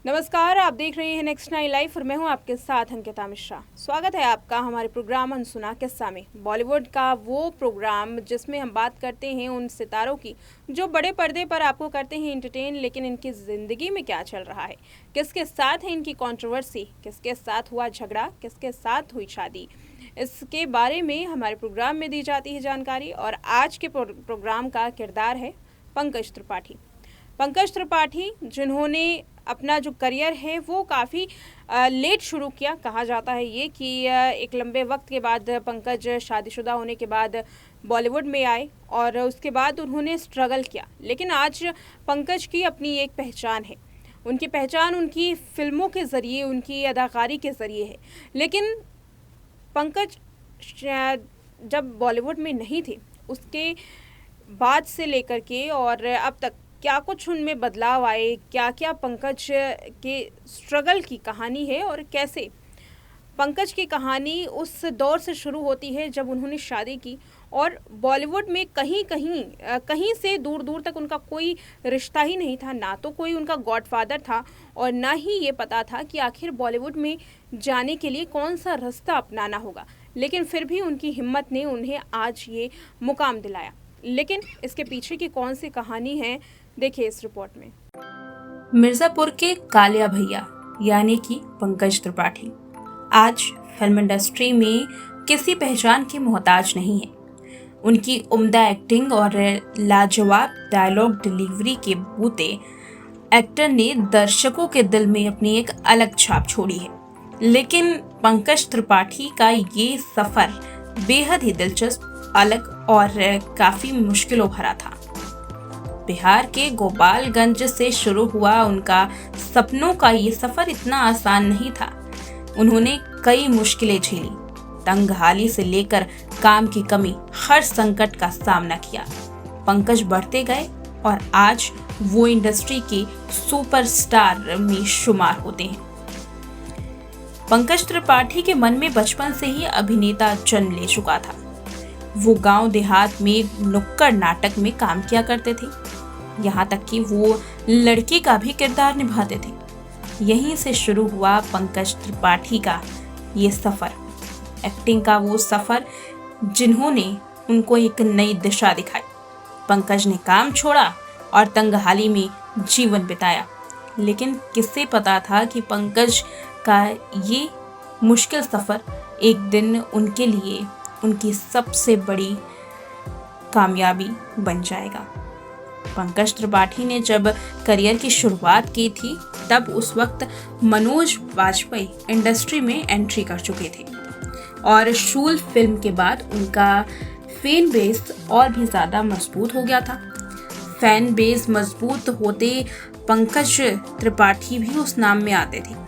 नमस्कार, आप देख रहे हैं नेक्स्ट 9 लाइव और मैं हूं आपके साथ अंकिता मिश्रा। स्वागत है आपका हमारे प्रोग्राम अनसुना किस्सा में। बॉलीवुड का वो प्रोग्राम जिसमें हम बात करते हैं उन सितारों की जो बड़े पर्दे पर आपको करते हैं एंटरटेन, लेकिन इनकी ज़िंदगी में क्या चल रहा है, किसके साथ है इनकी कंट्रोवर्सी, किसके साथ हुआ झगड़ा, किसके साथ हुई शादी, इसके बारे में हमारे प्रोग्राम में दी जाती है जानकारी। और आज के प्रोग्राम का किरदार है पंकज त्रिपाठी। पंकज त्रिपाठी जिन्होंने अपना जो करियर है वो काफ़ी लेट शुरू किया। कहा जाता है ये कि एक लंबे वक्त के बाद पंकज शादीशुदा होने के बाद बॉलीवुड में आए और उसके बाद उन्होंने स्ट्रगल किया, लेकिन आज पंकज की अपनी एक पहचान है। उनकी पहचान उनकी फिल्मों के ज़रिए, उनकी अदाकारी के ज़रिए है। लेकिन पंकज जब बॉलीवुड में नहीं थे, उसके बाद से लेकर के और अब तक क्या कुछ उनमें बदलाव आए, क्या क्या पंकज के स्ट्रगल की कहानी है और कैसे पंकज की कहानी उस दौर से शुरू होती है जब उन्होंने शादी की और बॉलीवुड में कहीं से दूर दूर तक उनका कोई रिश्ता ही नहीं था, ना तो कोई उनका गॉडफादर था और ना ही ये पता था कि आखिर बॉलीवुड में जाने के लिए कौन सा रास्ता अपनाना होगा। लेकिन फिर भी उनकी हिम्मत ने उन्हें आज ये मुकाम दिलाया। लेकिन इसके पीछे की कौन सी कहानी है, देखिए इस रिपोर्ट में। मिर्जापुर के कालिया भैया यानी कि पंकज त्रिपाठी आज फिल्म इंडस्ट्री में किसी पहचान के मोहताज नहीं है। उनकी उम्दा एक्टिंग और लाजवाब डायलॉग डिलीवरी के बूते एक्टर ने दर्शकों के दिल में अपनी एक अलग छाप छोड़ी है। लेकिन पंकज त्रिपाठी का ये सफर बेहद ही दिलचस्प, अलग और काफी मुश्किलों भरा था। बिहार के गोपालगंज से शुरू हुआ उनका सपनों का ये सफर इतना आसान नहीं था। उन्होंने कई मुश्किलें झेली, तंगहाली से लेकर काम की कमी, हर संकट का सामना किया। पंकज बढ़ते गए और आज वो इंडस्ट्री के सुपरस्टार में शुमार होते हैं। पंकज त्रिपाठी के मन में बचपन से ही अभिनेता जन्म ले चुका था। वो गांव देहात में नुक्कड़ नाटक में काम किया करते थे, यहाँ तक कि वो लड़की का भी किरदार निभाते थे। यहीं से शुरू हुआ पंकज त्रिपाठी का ये सफर, एक्टिंग का वो सफर जिन्होंने उनको एक नई दिशा दिखाई। पंकज ने काम छोड़ा और तंगहाली में जीवन बिताया, लेकिन किससे पता था कि पंकज का ये मुश्किल सफर एक दिन उनके लिए उनकी सबसे बड़ी कामयाबी बन जाएगा। पंकज त्रिपाठी ने जब करियर की शुरुआत की थी तब उस वक्त मनोज वाजपेयी इंडस्ट्री में एंट्री कर चुके थे और शूल फिल्म के बाद उनका फैन बेस और भी ज़्यादा मजबूत हो गया था। फैन बेस मजबूत होते पंकज त्रिपाठी भी उस नाम में आते थे।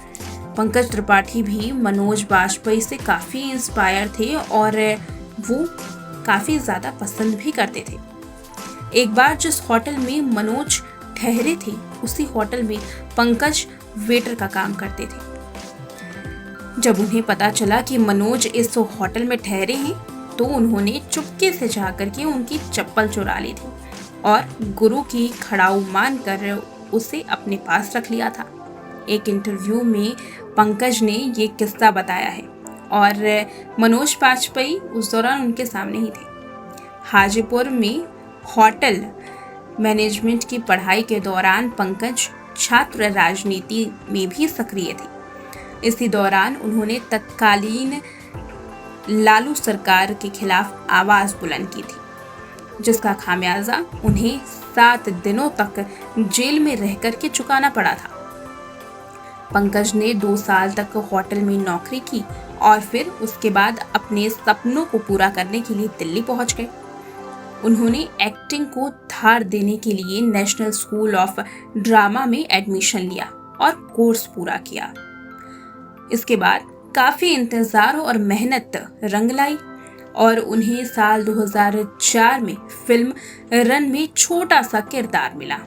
पंकज त्रिपाठी भी मनोज वाजपेयी से काफ़ी इंस्पायर थे और वो काफ़ी ज़्यादा पसंद भी करते थे। एक बार जिस होटल में मनोज ठहरे थे उसी होटल में पंकज वेटर का काम करते थे। जब उन्हें पता चला कि मनोज इस होटल में ठहरे हैं तो उन्होंने चुपके से जाकर के उनकी चप्पल चुरा ली थी और गुरु की खड़ाऊ मानकर उसे अपने पास रख लिया था। एक इंटरव्यू में पंकज ने ये किस्सा बताया है और मनोज वाजपेयी उस दौरान उनके सामने ही थे। हाजीपुर में होटल मैनेजमेंट की पढ़ाई के दौरान पंकज छात्र राजनीति में भी सक्रिय थे। इसी दौरान उन्होंने तत्कालीन लालू सरकार के खिलाफ आवाज़ बुलंद की थी, जिसका खामियाजा उन्हें 7 दिनों तक जेल में रह कर के चुकाना पड़ा था। पंकज ने 2 साल तक होटल में नौकरी की और फिर उसके बाद अपने सपनों को पूरा करने के लिए दिल्ली पहुंच गए। उन्होंने एक्टिंग को धार देने के लिए नेशनल स्कूल ऑफ ड्रामा में एडमिशन लिया और कोर्स पूरा किया। इसके बाद काफ़ी इंतज़ार और मेहनत रंग लाई और उन्हें साल 2004 में फिल्म रन में छोटा सा किरदार मिला।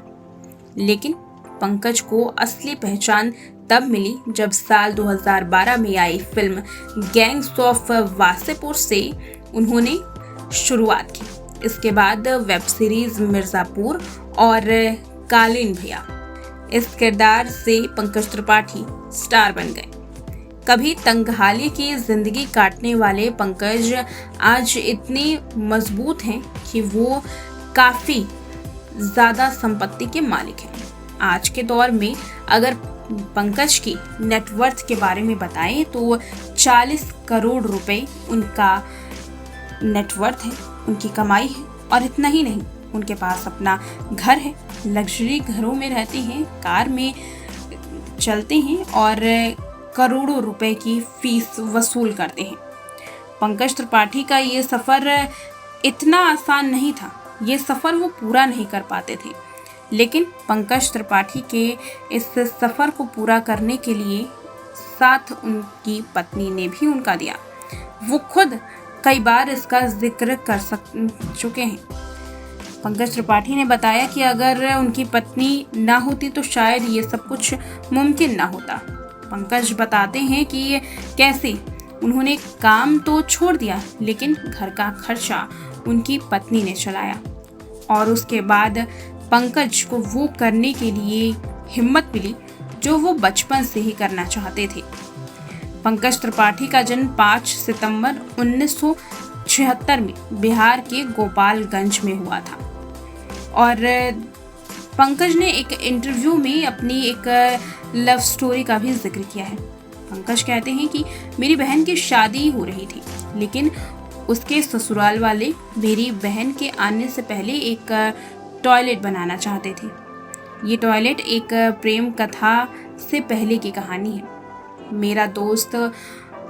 लेकिन पंकज को असली पहचान तब मिली जब साल 2012 में आई फिल्म गैंग्स ऑफ वासेपुर से उन्होंने शुरुआत की। इसके बाद वेब सीरीज मिर्ज़ापुर और कालीन भैया, इस किरदार से पंकज त्रिपाठी स्टार बन गए। कभी तंगहाली की जिंदगी काटने वाले पंकज आज इतने मजबूत हैं कि वो काफी ज्यादा संपत्ति के मालिक हैं। आज के दौर में अगर पंकज की नेटवर्थ के बारे में बताएं तो 40 करोड़ रुपए उनका नेटवर्थ है, उनकी कमाई है। और इतना ही नहीं, उनके पास अपना घर है, लग्जरी घरों में रहते हैं, कार में चलते हैं और करोड़ों रुपए की फीस वसूल करते हैं। पंकज त्रिपाठी का ये सफ़र इतना आसान नहीं था, ये सफ़र वो पूरा नहीं कर पाते थे। लेकिन पंकज त्रिपाठी के इस सफ़र को पूरा करने के लिए साथ उनकी पत्नी ने भी उनका दिया। वो खुद कई बार इसका जिक्र कर चुके हैं। पंकज त्रिपाठी ने बताया कि अगर उनकी पत्नी ना होती तो शायद ये सब कुछ मुमकिन ना होता। पंकज बताते हैं कि कैसे उन्होंने काम तो छोड़ दिया, लेकिन घर का खर्चा उनकी पत्नी ने चलाया और उसके बाद पंकज को वो करने के लिए हिम्मत मिली जो वो बचपन से ही करना चाहते थे। पंकज त्रिपाठी का जन्म 5 सितंबर 1976 में बिहार के गोपालगंज में हुआ था और पंकज ने एक इंटरव्यू में अपनी एक लव स्टोरी का भी जिक्र किया है। पंकज कहते हैं कि मेरी बहन की शादी हो रही थी, लेकिन उसके ससुराल वाले मेरी बहन के आने से पहले एक टॉयलेट बनाना चाहते थे। ये टॉयलेट एक प्रेम कथा से पहले की कहानी है। मेरा दोस्त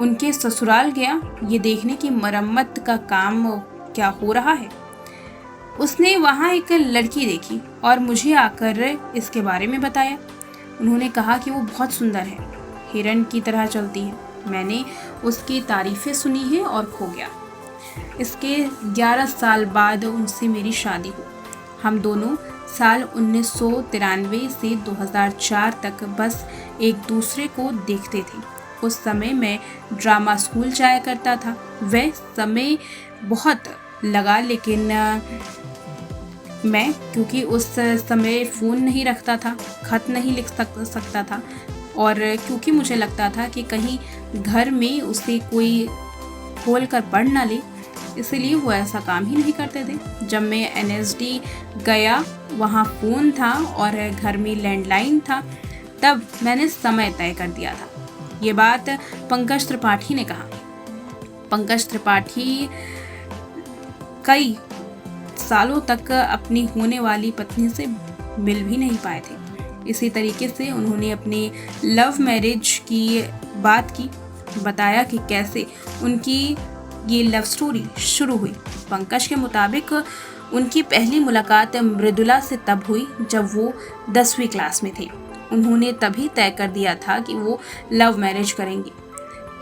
उनके ससुराल गया ये देखने की मरम्मत का काम क्या हो रहा है। उसने वहाँ एक लड़की देखी और मुझे आकर इसके बारे में बताया। उन्होंने कहा कि वो बहुत सुंदर है, हिरन की तरह चलती है। मैंने उसकी तारीफ़ें सुनी है और खो गया। इसके 11 साल बाद उनसे मेरी शादी हुई। हम दोनों साल 1993 से 2004 तक बस एक दूसरे को देखते थे। उस समय मैं ड्रामा स्कूल जाया करता था। वह समय बहुत लगा, लेकिन मैं क्योंकि उस समय फ़ोन नहीं रखता था, खत नहीं लिख सकता था और क्योंकि मुझे लगता था कि कहीं घर में उसे कोई खोल कर पढ़ ना ले, इसलिए वो ऐसा काम ही नहीं करते थे। जब मैं NSD गया, वहाँ फ़ोन था और घर में लैंडलाइन था, तब मैंने समय तय कर दिया था। ये बात पंकज त्रिपाठी ने कहा। पंकज त्रिपाठी कई सालों तक अपनी होने वाली पत्नी से मिल भी नहीं पाए थे। इसी तरीके से उन्होंने अपने लव मैरिज की बात की, बताया कि कैसे उनकी ये लव स्टोरी शुरू हुई। पंकज के मुताबिक उनकी पहली मुलाकात मृदुला से तब हुई जब वो 10वीं क्लास में थे। उन्होंने तभी तय कर दिया था कि वो लव मैरिज करेंगे,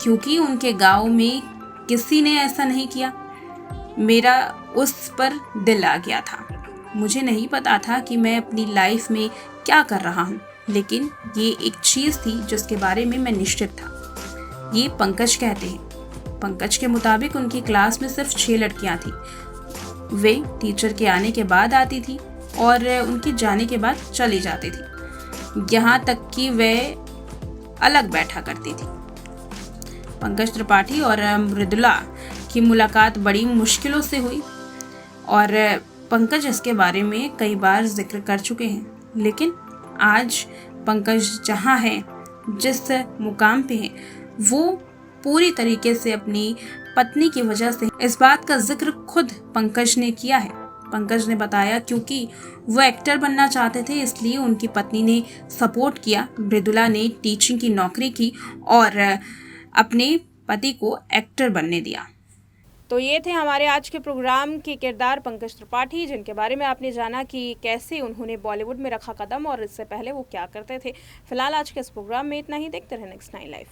क्योंकि उनके गांव में किसी ने ऐसा नहीं किया। मेरा उस पर दिल आ गया था। मुझे नहीं पता था कि मैं अपनी लाइफ में क्या कर रहा हूँ, लेकिन ये एक चीज़ थी जिसके बारे में मैं निश्चित था। ये पंकज कहते हैं। पंकज के मुताबिक उनकी क्लास में सिर्फ 6 लड़कियाँ थीं। वे टीचर के आने के बाद आती थी और उनके जाने के बाद चली जाती थी, यहाँ तक कि वे अलग बैठा करती थी। पंकज त्रिपाठी और मृदुला की मुलाकात बड़ी मुश्किलों से हुई और पंकज इसके बारे में कई बार जिक्र कर चुके हैं, लेकिन आज पंकज जहाँ हैं, जिस मुकाम पे हैं, वो पूरी तरीके से अपनी पत्नी की वजह से। इस बात का जिक्र खुद पंकज ने किया है। पंकज ने बताया क्योंकि वो एक्टर बनना चाहते थे, इसलिए उनकी पत्नी ने सपोर्ट किया। मृदुला ने टीचिंग की नौकरी की और अपने पति को एक्टर बनने दिया। तो ये थे हमारे आज के प्रोग्राम के किरदार पंकज त्रिपाठी, जिनके बारे में आपने जाना कि कैसे उन्होंने बॉलीवुड में रखा कदम और इससे पहले वो क्या करते थे। फिलहाल आज के इस प्रोग्राम में इतना ही। देखते रहे नेक्स्ट 9 लाइव।